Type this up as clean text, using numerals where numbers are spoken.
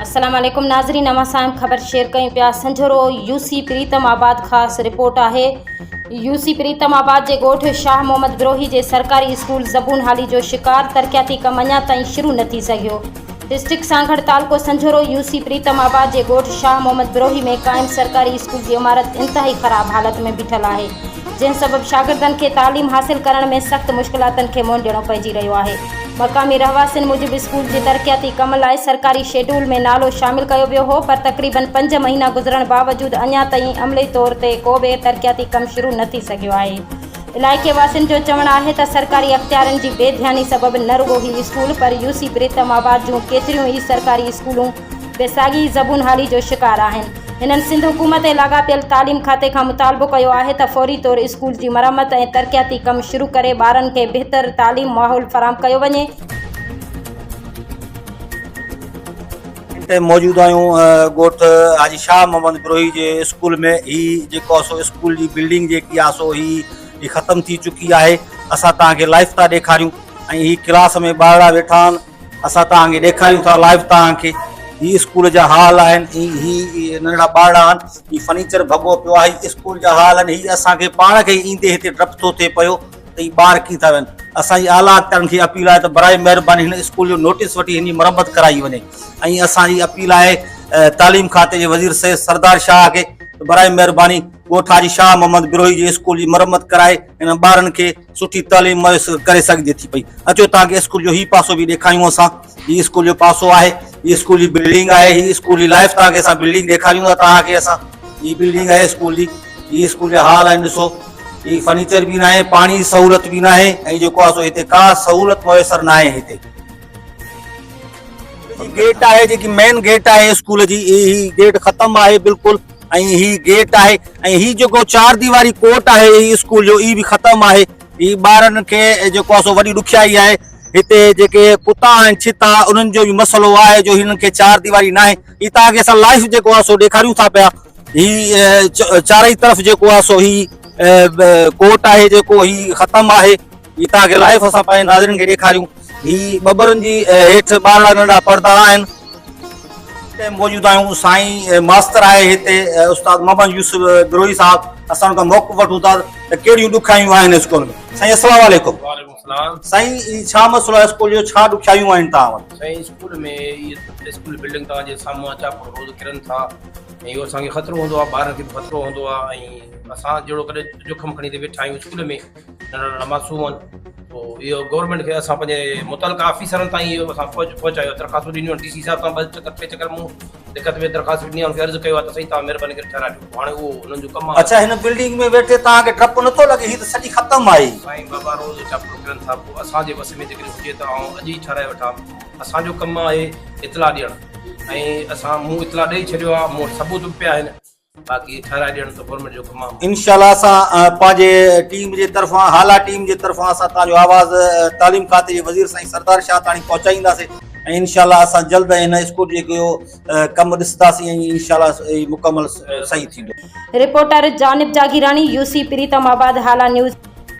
अस्सलाम वालेकुम नाज़रीन, नवां ख़बर शेयर कयूं पिया। संझरो यूसी प्रीतम आबाद ख़ास रिपोर्ट है। यूसी प्रीतम आबाद के ॻोठ शाह मोहम्मद बिरोही के सरकारी स्कूल ज़बून हाली जो शिकार तरक्याती कम अञा ताईं शुरू न थी सघियो। डिस्ट्रिक्ट सांगड़ तालुको संझरो यूसी प्रीतम आबाद के ॻोठ शाह मोहम्मद बिरोही में कायम सरकारी स्कूल की इमारत इंतहाई ख़राब हालत में बीठल है, जिन सबब शागिर्दन के तालीम हासिल करण में सख्त मुश्किलातन के मुंह ॾियणो पइजी रहियो है। मकामी रहवासिन मुजिब स्कूल के तरक्याती कम लाइ सरकारी शेड्यूल में नालो शामिल किया वियो हो, पर तकरीबन 5 महीना गुजरण बावजूद अञा ताईं अमली तौर ते को भी तरक्याती कम शुरू न थी सघियो आहे। इलाइक़े वासिन जो चवण है त सरकारी अख्तियारन की बेध्यानी सबब न रुगो ही स्कूल पर यूसी प्रीतम आबाद जूं केतिरियूं ई सरकारी स्कूलों बेसागी ज़बून हाली जो शिकार आहिनि। हिननि सिंध हुकूमत ऐं लाॻापियल तालीम खाते खां मुतालबो कयो आहे त फौरी तौर स्कूल की मरम्मत ऐं तरक्याती कम शुरू करे ॿारनि खे बेहतर तालीम माहौल फराम कयो वञे। मौजूद आहियूं ॻोठ हाजी शाह मोहम्मद बिरोही के स्कूल में। ही जेको सो स्कूल की बिल्डिंग जेकी आहे सो ही ख़त्म थी चुकी है। असां तव्हांखे लाइव था ॾेखारियूं ऐं ही क्लास में ॿारड़ा वेठा आहिनि। असां तव्हांखे ॾेखारियूं था लाइव तव्हांखे ही स्कूल जा हाल आहिनि। ही नंढड़ा ॿारड़ा आहिनि, ही फर्नीचर भॻो पियो आहे, ही स्कूल जा हाल आहिनि। ही असांखे पाण खे ईंदे हिते डपु थो थिए पियो त ही ॿार कीअं था वञनि। असांजी आला अख्तियारनि खे अपील आहे त बराए महिरबानी हिन स्कूल जो नोटिस वठी हिन मरम्मत कराई वञे। ऐं असांजी अपील आहे तालीम खाते के वज़ीर सैयद सरदार शाह के बराए महिरबानी ॻोठ हाजी शाह मोहम्मद बिरोही जे स्कूल की मरम्मत कराए हिन ॿारनि खे सुठी तालीम मयसर करे सघिजे थी पई। अचो तव्हांखे स्कूल जो ही पासो भी ॾेखारियूं असां। ही स्कूल जो पासो आहे, ही स्कूल की बिल्डिंग है, ही स्कूल की लाइफ तव्हांखे असां बिल्डिंग ॾेखारियूं था तव्हांखे असां। ही बिल्डिंग है स्कूल की, ही स्कूल जा हाल आहिनि ॾिसो। ही फर्नीचर भी ना है, पानी की सहूलत भी ना है, ऐं जेको आहे सो हिते का सहूलत मुयसर ना है। हिते गेट है, जेकी मेन गेट है स्कूल जी, ही गेट खत्म है बिल्कुल। ऐं ही गेट है, ऐं ही जेको 4 दीवारी कोट है ही स्कूल जो, ई भी खत्म है। ही ॿारनि खे जेको आहे सो वॾी ॾुखियाई आहे। हिते जेके कुता आहिनि छिता, उन्हनि जो भी मसलो आहे जो हिननि खे 4 दीवारी ना है। ही तव्हांखे असां लाइव जेको आहे सो ॾेखारियूं था पिया। ही चारई तरफ़ जेको आहे सो ही कोट है जेको ही खत्म है। ही तव्हांखे लाइव असां पंहिंजे नाज़रीन खे ॾेखारियूं। ही ॿॿरनि जी हेठि ॿारड़ा नंढा पर्दा आहिनि। मौजूद आहियूं साईं मास्टर है हिते उस्ताद मोहम्मद यूसुफ बिरोही साहब। असां उनखां मौक़ो वठूं था त कहिड़ियूं ॾुखियायूं आहिनि स्कूल में। साईं अस्सलाम वालेकुम। वालेकुम सलाम। साईं छा मसलो आहे स्कूल जो, छा ॾुखियायूं आहिनि तव्हां वटि? साईं स्कूल में ये स्कूल बिल्डिंग तव्हांजे साम्हूं अचा रोज़ किरनि था ऐं इहो असांखे ख़तरो हूंदो आहे, ॿारनि खे बि ख़तरो हूंदो आहे। ऐं असां जहिड़ो कॾहिं जोखम खणी ते वेठा आहियूं स्कूल में, नंढा मासूम आहिनि। पोइ इहो गवर्नमेंट खे असां पंहिंजे मुतलका ऑफिसरनि ताईं इहो असां पहुचायो, दरख़्वास्त ॾिनियूं आहिनि। DC साहब तां 2 चकर मूं दिक़त में दरख़्वास्त ॾिनी आहे, अर्ज़ु कयो आहे त साईं तव्हां महिरबानी करे ठहिराए ॾियो। हाणे उहो हुननि जो कमु आहे। अच्छा, हिन बिल्डिंग में वेठे तव्हांखे डपु नथो लॻे? ही त सॼी ख़त्म आहे। साईं बाबा रोज़ चापड़ो किरनि था, पोइ असांजे बस में जेकॾहिं हुजे त आउं अॼु ई ठाराए वठां। असांजो कमु आहे इतला ॾियणु, ऐं असां मूं इतला ॾेई छॾियो आहे, मूं वटि सबूत बि पिया आहिनि। बाक़ी ठाराए ॾियणु त गवर्नमेंट जो कमु आहे। इंशाल्लाह असां पंहिंजे टीम जे तरफ़ां, हाला टीम जे तरफ़ां असां तव्हांजो आवाज़ तालीम खाते जे वज़ीर साईं सरदार शाह ताणी पहुचाईंदासीं। ऐं इंशाल्लाह असां जल्द हिन स्कूल जेको कमु ॾिसंदासीं ऐं इंशाल्लाह मुकमल सही थींदो। रिपोर्टर जानिब जागीरानी, यूसी प्रीतम आबाद, हाला न्यूज़।